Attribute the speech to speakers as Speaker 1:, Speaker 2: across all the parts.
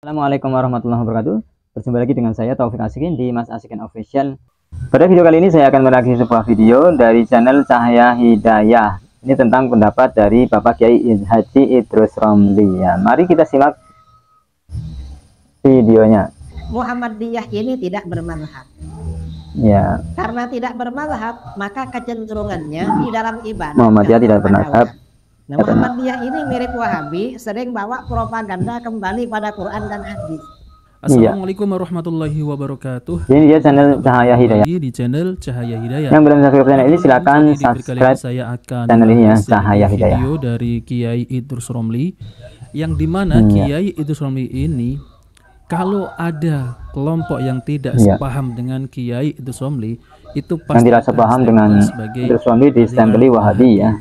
Speaker 1: Assalamualaikum warahmatullahi wabarakatuh. Berjumpa lagi dengan saya Taufik Asikin di Mas Asikin Official. Pada video kali ini saya akan mereaksi sebuah video dari channel Cahaya Hidayah. Ini tentang pendapat dari Bapak Kiai Haji Idrus Romli. Ya, mari kita simak videonya.
Speaker 2: Muhammadiyah ini tidak bermazhab.
Speaker 1: Ya.
Speaker 2: Karena tidak bermazhab, maka kecenderungannya di dalam ibadah
Speaker 1: Muhammadiyah tidak bermazhab.
Speaker 2: Nah, Muhammadiyah ini mirip Wahabi, sering bawa propaganda kembali pada Quran dan hadis.
Speaker 3: Assalamualaikum warahmatullahi wabarakatuh.
Speaker 1: Ini dia channel Cahaya Hidayah.
Speaker 3: Di channel Cahaya Hidayah.
Speaker 1: Yang belum subscribe channel ini silakan subscribe
Speaker 3: saya akan
Speaker 1: channel ini ya, Cahaya Hidayah.
Speaker 3: Video dari Kiai Idrus Romli, yang dimana Kiai Idrus Romli ini, kalau ada kelompok yang tidak sepaham dengan Kiai Idrus Romli, itu pasti
Speaker 1: yang tidak sepaham dengan Idrus Romli distempeli Wahabi ya.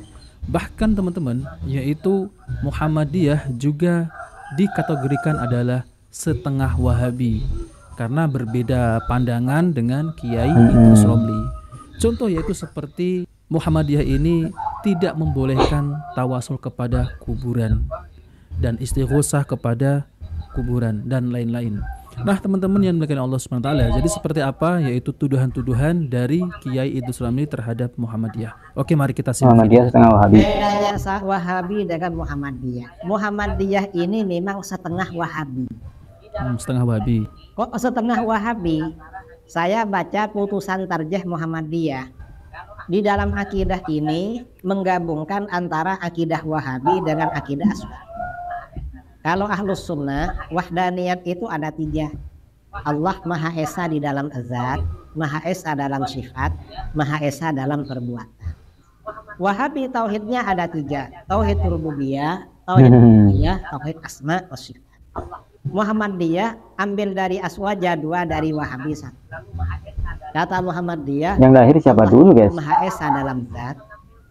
Speaker 3: Bahkan teman-teman, yaitu Muhammadiyah juga dikategorikan adalah setengah Wahabi karena berbeda pandangan dengan Kiai Idrus Romli. Contoh yaitu seperti Muhammadiyah ini tidak membolehkan tawasul kepada kuburan dan istighosah kepada kuburan dan lain-lain. Nah teman-teman yang dimuliakan Allah SWT, jadi seperti apa yaitu tuduhan-tuduhan dari Kiai Idrus Romli terhadap Muhammadiyah. Oke, mari kita simak.
Speaker 1: Muhammadiyah setengah Wahabi.
Speaker 2: Bedanya Wahabi dengan Muhammadiyah. Muhammadiyah ini memang setengah Wahabi.
Speaker 3: Setengah Wahabi.
Speaker 2: Kok setengah Wahabi? Saya baca putusan tarjih Muhammadiyah. Di dalam akidah ini menggabungkan antara akidah Wahabi dengan akidah Aswabi. Kalau Ahlus Sunnah, wahdaniyat itu ada 3. Allah Maha Esa di dalam zat, Maha Esa dalam sifat, Maha Esa dalam perbuatan. Wahabi tauhidnya ada 3. Tauhid rububiyah, tauhid uluhiyah, tauhid asma wa sifat. Muhammadiyah ambil dari aswaja 2, dari Wahabi 1. Kata Muhammadiyah,
Speaker 1: yang lahir siapa dulu guys?
Speaker 2: Maha Esa dalam zat,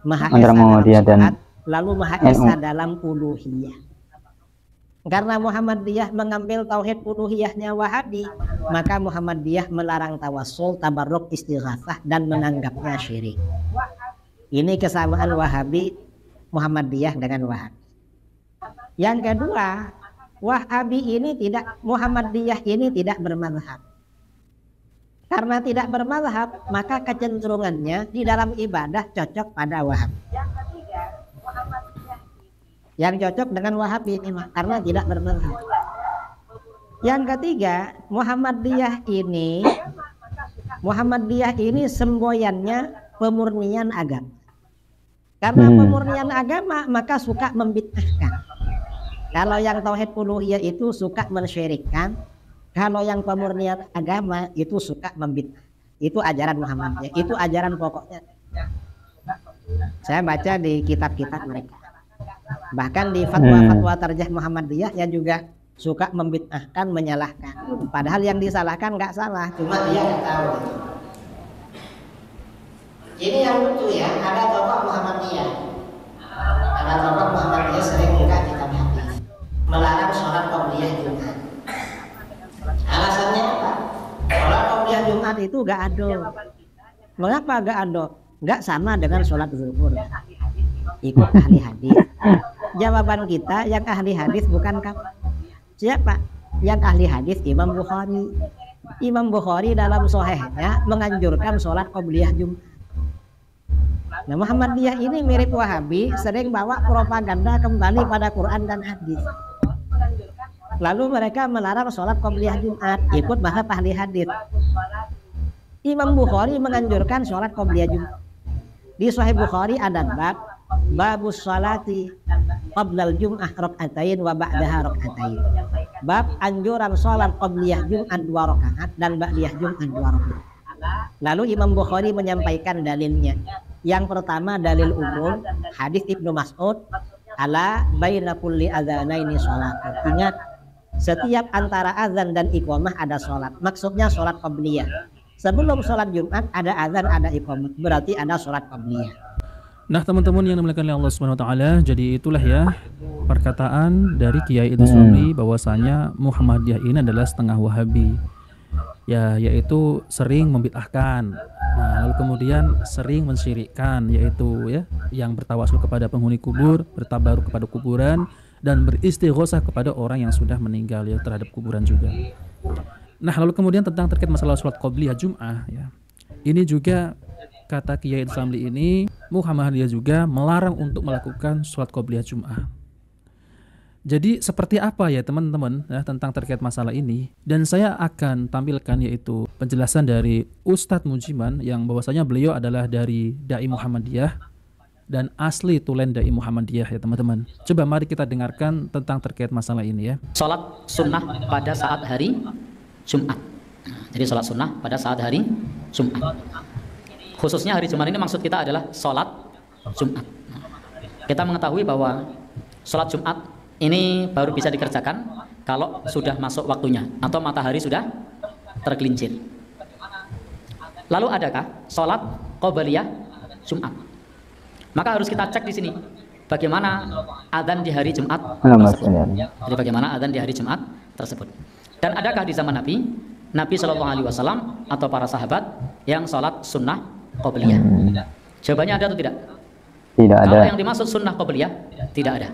Speaker 2: Maha Esa
Speaker 1: antara Muhammadiyah
Speaker 2: dalam sifat,
Speaker 1: dan
Speaker 2: lalu Maha Esa dalam uluhiyah. Karena Muhammadiyah mengambil tauhid uluhiyahnya Wahabi, maka Muhammadiyah melarang tawassul, tabarruk, istighatsah dan menganggapnya syirik. Ini kesamaan Wahabi, Muhammadiyah dengan Wahabi. Yang kedua, Wahabi ini tidak, Muhammadiyah ini tidak bermazhab. Karena tidak bermazhab, maka kecenderungannya di dalam ibadah cocok pada Wahabi. Yang cocok dengan Wahabi ini karena tidak bermazhab. Yang ketiga, Muhammadiyah ini semboyannya pemurnian agama. Karena pemurnian agama maka suka membid'ahkan. Kalau yang tauhid uluhiyah itu suka mensyirikkan, kalau yang pemurnian agama itu suka membid'ahkan. Itu ajaran Muhammadiyah, itu ajaran pokoknya. Saya baca di kitab-kitab mereka. Bahkan di fatwa-fatwa tarjih Muhammadiyah yang juga suka membid'ahkan, menyalahkan. Padahal yang disalahkan nggak salah, cuma dia nggak tahu. Ini yang lucu ya, ada tokoh Muhammadiyah. Ada tokoh Muhammadiyah sering buka kitab hadis, melarang sholat qobliyah Jumat. Alasannya apa? Sholat qobliyah Jumat itu nggak ado. Mengapa nggak ado? Nggak sama dengan sholat zuhur. Ikut ahli hadis. Jawaban kita yang ahli hadis bukan kamu. Siapa? Yang ahli hadis Imam Bukhari. Imam Bukhari dalam sahihnya menganjurkan sholat qobliyah Jumat. Nah, Muhammadiyah ini mirip Wahabi, sering bawa propaganda kembali pada Quran dan hadis. Lalu mereka melarang sholat qobliyah Jumat, ikut mazhab ahli hadis. Imam Bukhari menganjurkan sholat qobliyah Jumat. Di Sahih Bukhari ada babus sholati qablal jum'ah rak'atain wa ba'daha rak'atain. Bab anjuran sholat qabliyah Jumat 2 rakaat dan ba'diyah Jumat 2 rakaat. Lalu Imam Bukhari menyampaikan dalilnya. Yang pertama dalil umum, hadis Ibnu Mas'ud, ala baina kulli adzanaini sholat. Ingat, setiap antara azan dan iqamah ada sholat. Maksudnya sholat qabliyah. Sebelum sholat Jumat ada azan, ada iqamah, berarti ada sholat qabliyah.
Speaker 3: Nah teman-teman yang dimuliakan oleh Allah Subhanahu Wa Taala, jadi itulah ya perkataan dari Kiai Idrus Romli bahwasanya Muhammadiyah ini adalah setengah Wahabi, ya, yaitu sering membid'ahkan. Nah, lalu kemudian sering mensyirikkan, yaitu ya yang bertawasul kepada penghuni kubur, bertabaruk kepada kuburan dan beristighosah kepada orang yang sudah meninggal ya, terhadap kuburan juga. Nah, lalu kemudian tentang terkait masalah sholat qobliyah Jum'ah ya. Ini juga kata Kiai Islamli ini, Muhammadiyah juga melarang untuk melakukan sholat qobliyah Jum'ah. Jadi seperti apa ya teman-teman ya, tentang terkait masalah ini, dan saya akan tampilkan yaitu penjelasan dari Ustadz Mujiman yang bahwasanya beliau adalah dari Dai Muhammadiyah dan asli tulen Dai Muhammadiyah ya teman-teman. Coba mari kita dengarkan tentang terkait masalah ini ya.
Speaker 4: Sholat sunnah pada saat hari Jumat. Jadi sholat sunnah pada saat hari Jumat. Khususnya hari Jumat ini maksud kita adalah sholat Jumat. Kita mengetahui bahwa sholat Jumat ini baru bisa dikerjakan kalau sudah masuk waktunya atau matahari sudah tergelincir. Lalu adakah sholat qobliyah Jumat? Maka harus kita cek di sini bagaimana adzan di hari Jumat tersebut. Jadi bagaimana adzan di hari Jumat tersebut. Dan adakah di zaman Nabi Shallallahu Alaihi Wasallam atau para sahabat yang sholat sunnah qobliyah? Jawabannya ada atau tidak?
Speaker 1: Tidak ada.
Speaker 4: Kalau yang dimaksud sunnah qobliyah tidak ada.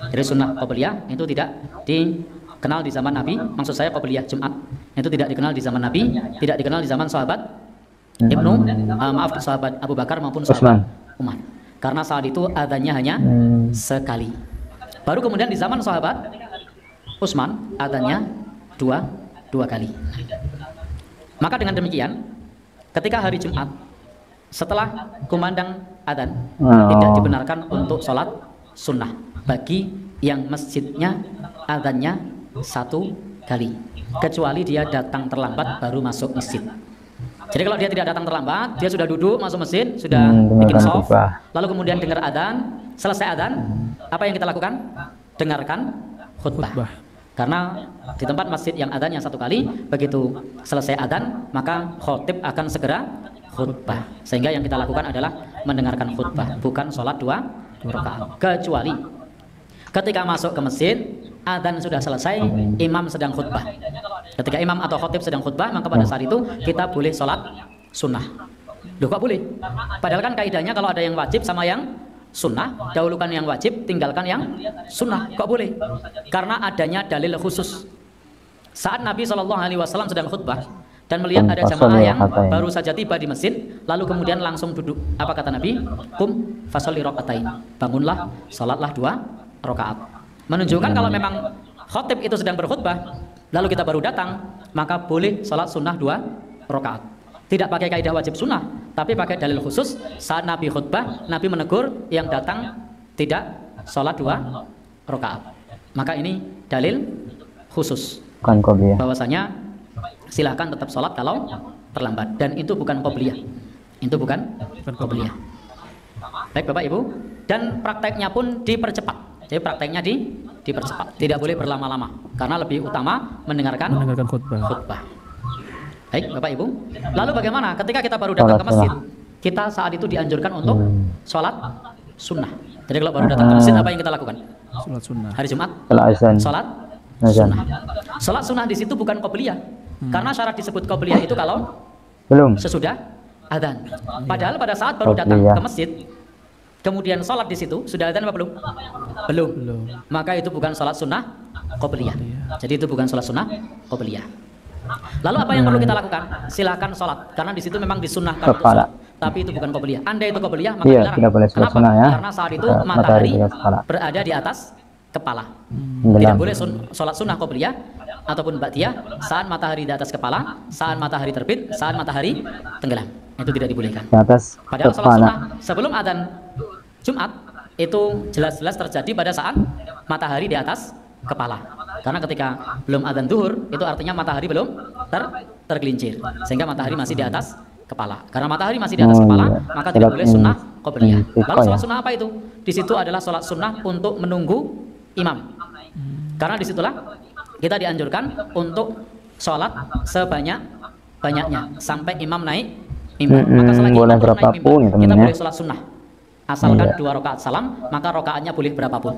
Speaker 4: Jadi sunnah qobliyah itu tidak dikenal di zaman Nabi. Maksud saya qobliyah Jumat itu tidak dikenal di zaman Nabi, tidak dikenal di zaman sahabat sahabat Abu Bakar maupun sahabat Umar. Karena saat itu adzannya hanya sekali. Baru kemudian di zaman sahabat Utsman adzannya dua kali. Maka dengan demikian, ketika hari Jumat setelah kumandang adzan tidak dibenarkan untuk sholat sunnah bagi yang masjidnya adzannya satu kali, kecuali dia datang terlambat baru masuk masjid. Jadi kalau dia tidak datang terlambat, dia sudah duduk masuk masjid, sudah bikin shaf, lalu kemudian dengar adzan, selesai adzan, apa yang kita lakukan? Dengarkan khutbah. Karena di tempat masjid yang adzannya satu kali, begitu selesai adzan maka khotib akan segera khutbah. Sehingga yang kita lakukan adalah mendengarkan khutbah, bukan sholat dua rakaat. Kecuali ketika masuk ke masjid, adzan sudah selesai, imam sedang khutbah. Ketika imam atau khotib sedang khutbah, maka pada saat itu kita boleh sholat sunnah. Loh kok boleh? Padahal kan kaidahnya kalau ada yang wajib sama yang sunnah, dahulukan yang wajib, tinggalkan yang sunnah. Kok boleh? Karena adanya dalil khusus. Saat Nabi SAW sedang khutbah dan melihat ada jamaah yang baru saja tiba di masjid, lalu kemudian langsung duduk. Apa kata Nabi? Qum fasolli rakaatain. Bangunlah, salatlah 2 rakaat. Menunjukkan kalau memang khotib itu sedang berkhutbah, lalu kita baru datang, maka boleh salat sunnah 2 rakaat. Tidak pakai kaidah wajib sunnah, tapi pakai dalil khusus. Saat Nabi khutbah, Nabi menegur yang datang tidak salat 2 rakaat. Maka ini dalil khusus bahwasanya silahkan tetap sholat kalau terlambat, dan itu bukan qobliyah. Itu bukan qobliyah. Baik Bapak Ibu, dan prakteknya pun dipercepat. Jadi prakteknya dipercepat, tidak boleh berlama-lama karena lebih utama mendengarkan khutbah. Baik Bapak Ibu, lalu bagaimana ketika kita baru datang ke masjid? Kita saat itu dianjurkan untuk sholat sunnah. Jadi kalau baru datang ke masjid, apa yang kita lakukan?
Speaker 3: Sholat sunnah.
Speaker 4: Hari Jumat, sholat sunnah. Sholat sunnah di situ bukan qobliyah. Karena syarat disebut qobliyah itu kalau
Speaker 1: belum
Speaker 4: sesudah adzan. Padahal pada saat baru datang ke masjid, kemudian sholat di situ, sudah adzan apa belum? Belum. Maka itu bukan sholat sunnah qobliyah. Jadi itu bukan sholat sunnah qobliyah. Lalu apa yang perlu kita lakukan? Silakan sholat, karena di situ memang disunnahkan untuk sholat. Tapi itu bukan qobliyah. Andai itu qobliyah, maka dilarang. Kenapa?
Speaker 1: Ya.
Speaker 4: Karena saat itu matahari berada di atas kepala. Tidak boleh sholat sunnah qobliyah ataupun ba'diyah saat matahari di atas kepala, saat matahari terbit, saat matahari tenggelam. Itu tidak dibolehkan. Padahal sholat sunnah sebelum adzan Jumat itu jelas-jelas terjadi pada saat matahari di atas kepala. Karena ketika belum adzan zuhur, itu artinya matahari belum tergelincir, sehingga matahari masih di atas kepala. Karena matahari masih di atas kepala, maka tidak boleh sunnah qobliyah. Lalu sholat sunnah apa itu? Di situ adalah sholat sunnah untuk menunggu imam. Karena disitulah kita dianjurkan untuk sholat sebanyak-banyaknya sampai imam naik mimbar. Maka selagi
Speaker 1: boleh
Speaker 4: imam naik
Speaker 1: berapapun
Speaker 4: mimbar,
Speaker 1: ya,
Speaker 4: kita
Speaker 1: ya.
Speaker 4: boleh sholat sunnah. Asalkan 2 rakaat salam, maka rakaatnya boleh berapapun.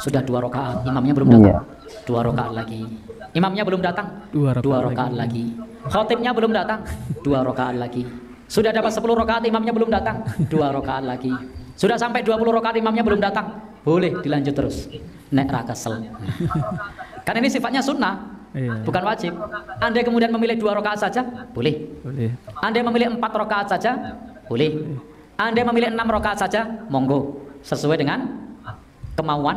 Speaker 4: Sudah 2 rakaat, imamnya belum datang, 2 rakaat lagi. Imamnya belum datang, 2 rakaat lagi. Khotibnya belum datang, 2 rakaat lagi. Sudah dapat 10 rakaat, imamnya belum datang, 2 rakaat lagi. Sudah sampai 20 rakaat, imamnya belum datang, boleh dilanjut terus. nek ra kesel. Kan ini sifatnya sunnah, bukan wajib. Anda kemudian memilih 2 rakaat saja, boleh. Anda memilih 4 rakaat saja, boleh. Anda memilih 6 rakaat saja, monggo, sesuai dengan kemauan.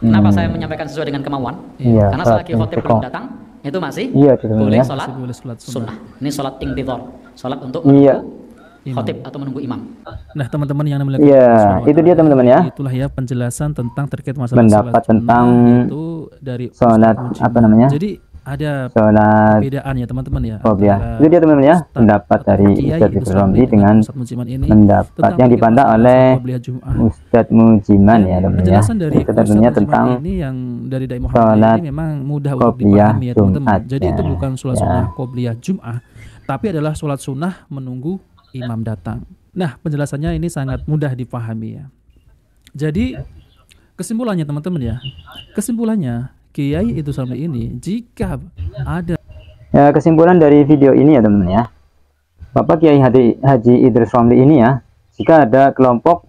Speaker 4: Kenapa saya menyampaikan sesuai dengan kemauan? Karena selagi khotib belum datang, itu masih boleh sholat sunnah. Ini sholat intidhar, sholat untuk menunggu khotib atau menunggu imam.
Speaker 3: Nah, teman-teman yang namanya
Speaker 1: itu dia teman-teman ya.
Speaker 3: Itulah ya penjelasan tentang terkait masalah
Speaker 1: pendapat tentang
Speaker 3: itu dari
Speaker 1: sholat apa namanya?
Speaker 3: Jadi ada
Speaker 1: sholat
Speaker 3: perbedaan ya teman-teman ya.
Speaker 1: Itu dia teman-teman ya, pendapat dari Ustadz Idrus Romli dengan pendapat yang dipandang oleh Ustadz Mujiman ya teman-teman ya. Itu tentunya tentang
Speaker 3: ini yang dari Dai Muhammad
Speaker 1: sholat
Speaker 3: ini memang mudah untuk dipahami ya teman-teman. Jadi itu bukan sholat sunnah qobliyah Jum'ah, tapi adalah sholat sunnah menunggu imam datang. Nah, penjelasannya ini sangat mudah dipahami ya. Jadi kesimpulannya teman-teman ya. Kesimpulannya Kiai Idrus Romli ini jika ada
Speaker 1: kesimpulan dari video ini ya teman-teman ya. Bapak Kiai Haji Idrus Romli ini ya, jika ada kelompok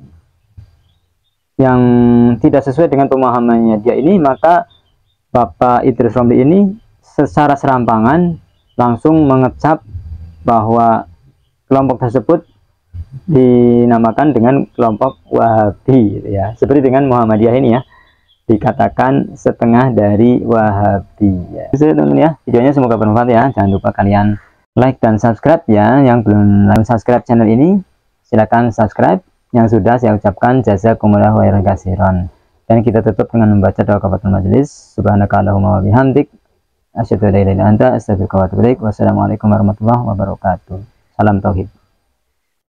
Speaker 1: yang tidak sesuai dengan pemahamannya dia ini, maka Bapak Idrus Romli ini secara serampangan langsung mengecap bahwa kelompok tersebut dinamakan dengan kelompok Wahabi ya. Seperti dengan Muhammadiyah ini ya, dikatakan setengah dari Wahabi ya. Itu teman-teman ya, videonya semoga bermanfaat ya. Jangan lupa kalian like dan subscribe ya. Yang belum subscribe channel ini silakan subscribe. Yang sudah saya ucapkan jazakumullahu khairan katsiran. Dan kita tutup dengan membaca doa kafaratul majelis. Subhanakallahumma wa bihamdik asyhadu an la ilaha illa anta astaghfiruka wa atubu ilaik. Wassalamualaikum warahmatullahi wabarakatuh. Salam tauhid.